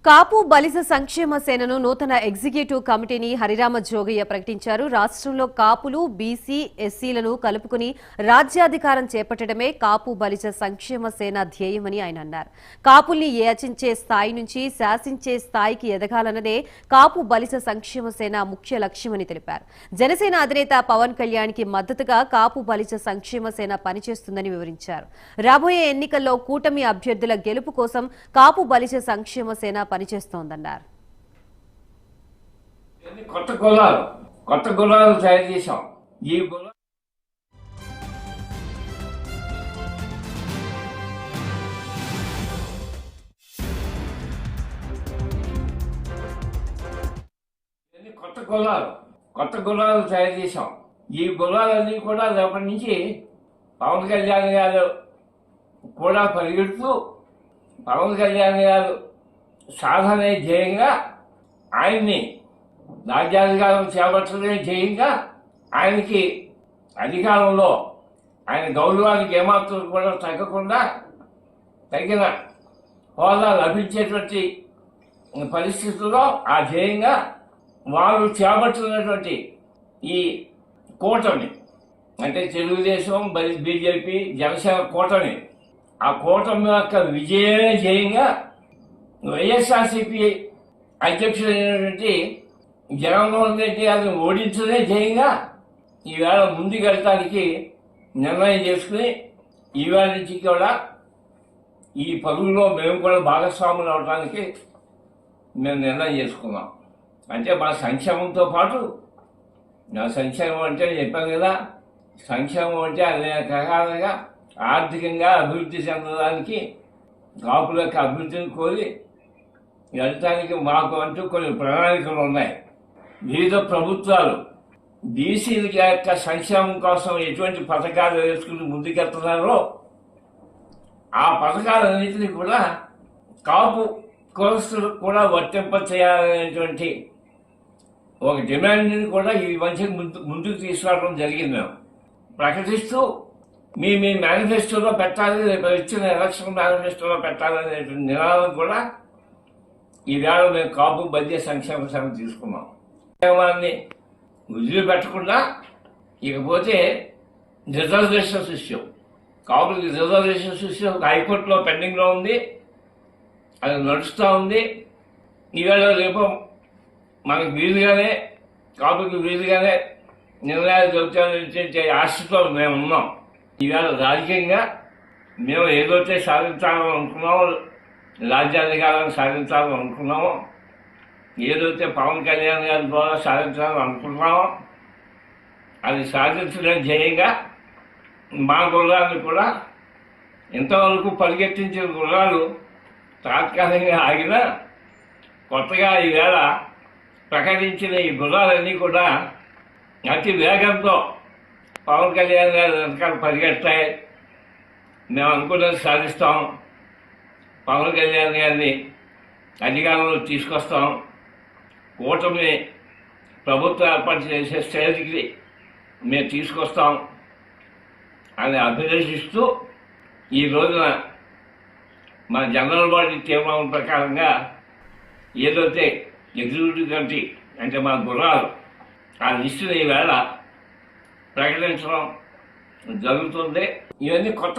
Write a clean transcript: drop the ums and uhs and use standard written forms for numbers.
కాపు బలిజ సంక్షేమ సేనను నూతన ఎగ్జిక్యూటివ్ కమిటీని హరిరామ జోగయ్య ప్రకటించారు. రాష్ట్రంలో కాపులు, బీసీ, ఎస్సీలను కలుపుకుని రాజ్యాధికారం చేపట్టడమే కాపు బలిజ సంక్షేమ సేన ధ్యేయమని ఆయన అన్నారు. కాపుల్ని యాచించే స్థాయి నుంచి శాసించే స్థాయికి ఎదగాలన్నదే కాపు బలిజ సంక్షేమ సేన ముఖ్య లక్ష్యమని తెలిపారు. జనసేన అధినేత పవన్ కళ్యాణ్కి మద్దతుగా కాపు బలిజ సంక్షేమ సేన పనిచేస్తుందని వివరించారు. రాబోయే ఎన్నికల్లో కూటమి అభ్యర్థుల గెలుపు కోసం కాపు బలిజ సంక్షేమ సేన పనిచేస్తోందన్నారు. కొత్త గులాలు తయారు చేశాం. ఈ కొత్త గులాలు తయారు చేశాం. ఈ గులాలన్నీ కూడా రేపటి నుంచి పవన్ కళ్యాణ్ గారు కూడా పరిగెడుతూ పవన్ కళ్యాణ్ గారు సాధనే ధ్యేయంగా ఆయన్ని రాజ్యాధికారం చేపట్టడమే ధ్యేయంగా ఆయనకి అధికారంలో ఆయన గౌరవానికి ఏమాత్రం కూడా తగ్గకుండా తగిన హోదా లభించేటువంటి పరిస్థితుల్లో ఆ ధ్యేయంగా వాళ్ళు చేపడుతున్నటువంటి ఈ కూటమి అంటే తెలుగుదేశం, బీజేపీ, జనసేన కూటమి, ఆ కూటమి యొక్క విజయమే ధ్యేయంగా వైఎస్ఆర్సీపీ అధ్యక్షుడైనటువంటి జగన్మోహన్ రెడ్డి గారిని ఓడించడే ధ్యేయంగా ఈవేళ ముందుకెళ్ళటానికి నిర్ణయం చేసుకుని ఈవేళ నుంచి కూడా ఈ పరుగులో మేము కూడా భాగస్వాములు అవడానికి మేము నిర్ణయం చేసుకున్నాం. అంటే మా సంక్షేమంతో పాటు నా సంక్షేమం అంటే చెప్పాను కదా, సంక్షేమం అంటే అనేక రకాలుగా ఆర్థికంగా అభివృద్ధి చెందడానికి కాపుల యొక్క అభివృద్ధిని కోరి వెళ్ళటానికి మాకు అంటూ కొన్ని ప్రణాళికలు ఉన్నాయి. వివిధ ప్రభుత్వాలు బీసీల యొక్క సంక్షేమం కోసం ఎటువంటి పథకాలు వేసుకుని ముందుకెళ్తున్నారో ఆ పథకాలన్నింటినీ కూడా కాపు కులస్తులకు కూడా వర్తింప చేయాలనేటువంటి ఒక డిమాండ్ని కూడా ఈ మధ్య ముందుకు తీసుకురావడం జరిగింది. మేము ప్రకటిస్తూ మీ మేనిఫెస్టోలో పెట్టాలి, రేపు ఇచ్చిన ఎలక్షన్ మేనిఫెస్టోలో పెట్టాలనేటువంటి నినాదం కూడా ఈవేళ మేము కాపు బలిజ సంక్షేమ సేన తీసుకున్నాం. సంక్షేమాన్ని వదిలిపెట్టకుండా ఇకపోతే రిజర్వేషన్స్ ఇష్యూ, కాపులకి రిజర్వేషన్స్ ఇష్యూ హైకోర్టులో పెండింగ్లో ఉంది, అది నడుస్తూ ఉంది. ఈవేళ రేపు మనకు వీలుగానే కాపులకి వీలుగానే నిర్ణయాలు జరుగుతాయనే ఆశతో మేము ఉన్నాం. ఈవేళ రాజకీయంగా మేము ఏదైతే సాధించాలని అనుకున్నామో, రాజ్యాధికారాన్ని సాధించాలని అనుకున్నామో, ఏదైతే పవన్ కళ్యాణ్ గారి ద్వారా సాధించాలని అనుకున్నామో అది సాధించడం ధ్యేయంగా మా గుర్రాన్ని కూడా ఇంతవరకు పరిగెత్తించిన గుర్రాలు తాత్కాలికంగా ఆగినా కొత్తగా ఈవేళ ప్రకటించిన ఈ గుర్రాలన్నీ కూడా అతి వేగంతో పవన్ కళ్యాణ్ గారి వెనకాల పరిగెడతాయి. మేము అనుకున్నది సాధిస్తాం, పవన్ కళ్యాణ్ గారిని అధికారంలో తీసుకొస్తాం, కూటమి ప్రభుత్వం ఏర్పాటు చేసే స్టేజ్కి మేము తీసుకొస్తాం అని అభిలషిస్తూ ఈ రోజున మన జనరల్ బాడీ తీర్మానం ప్రకారంగా ఏదైతే ఎగ్జిక్యూటివ్ కమిటీ అంటే మన గుర్రాలు ఆ లిస్టుని ఈవేళ ప్రకటించడం జరుగుతుంది. ఇవన్నీ కొత్త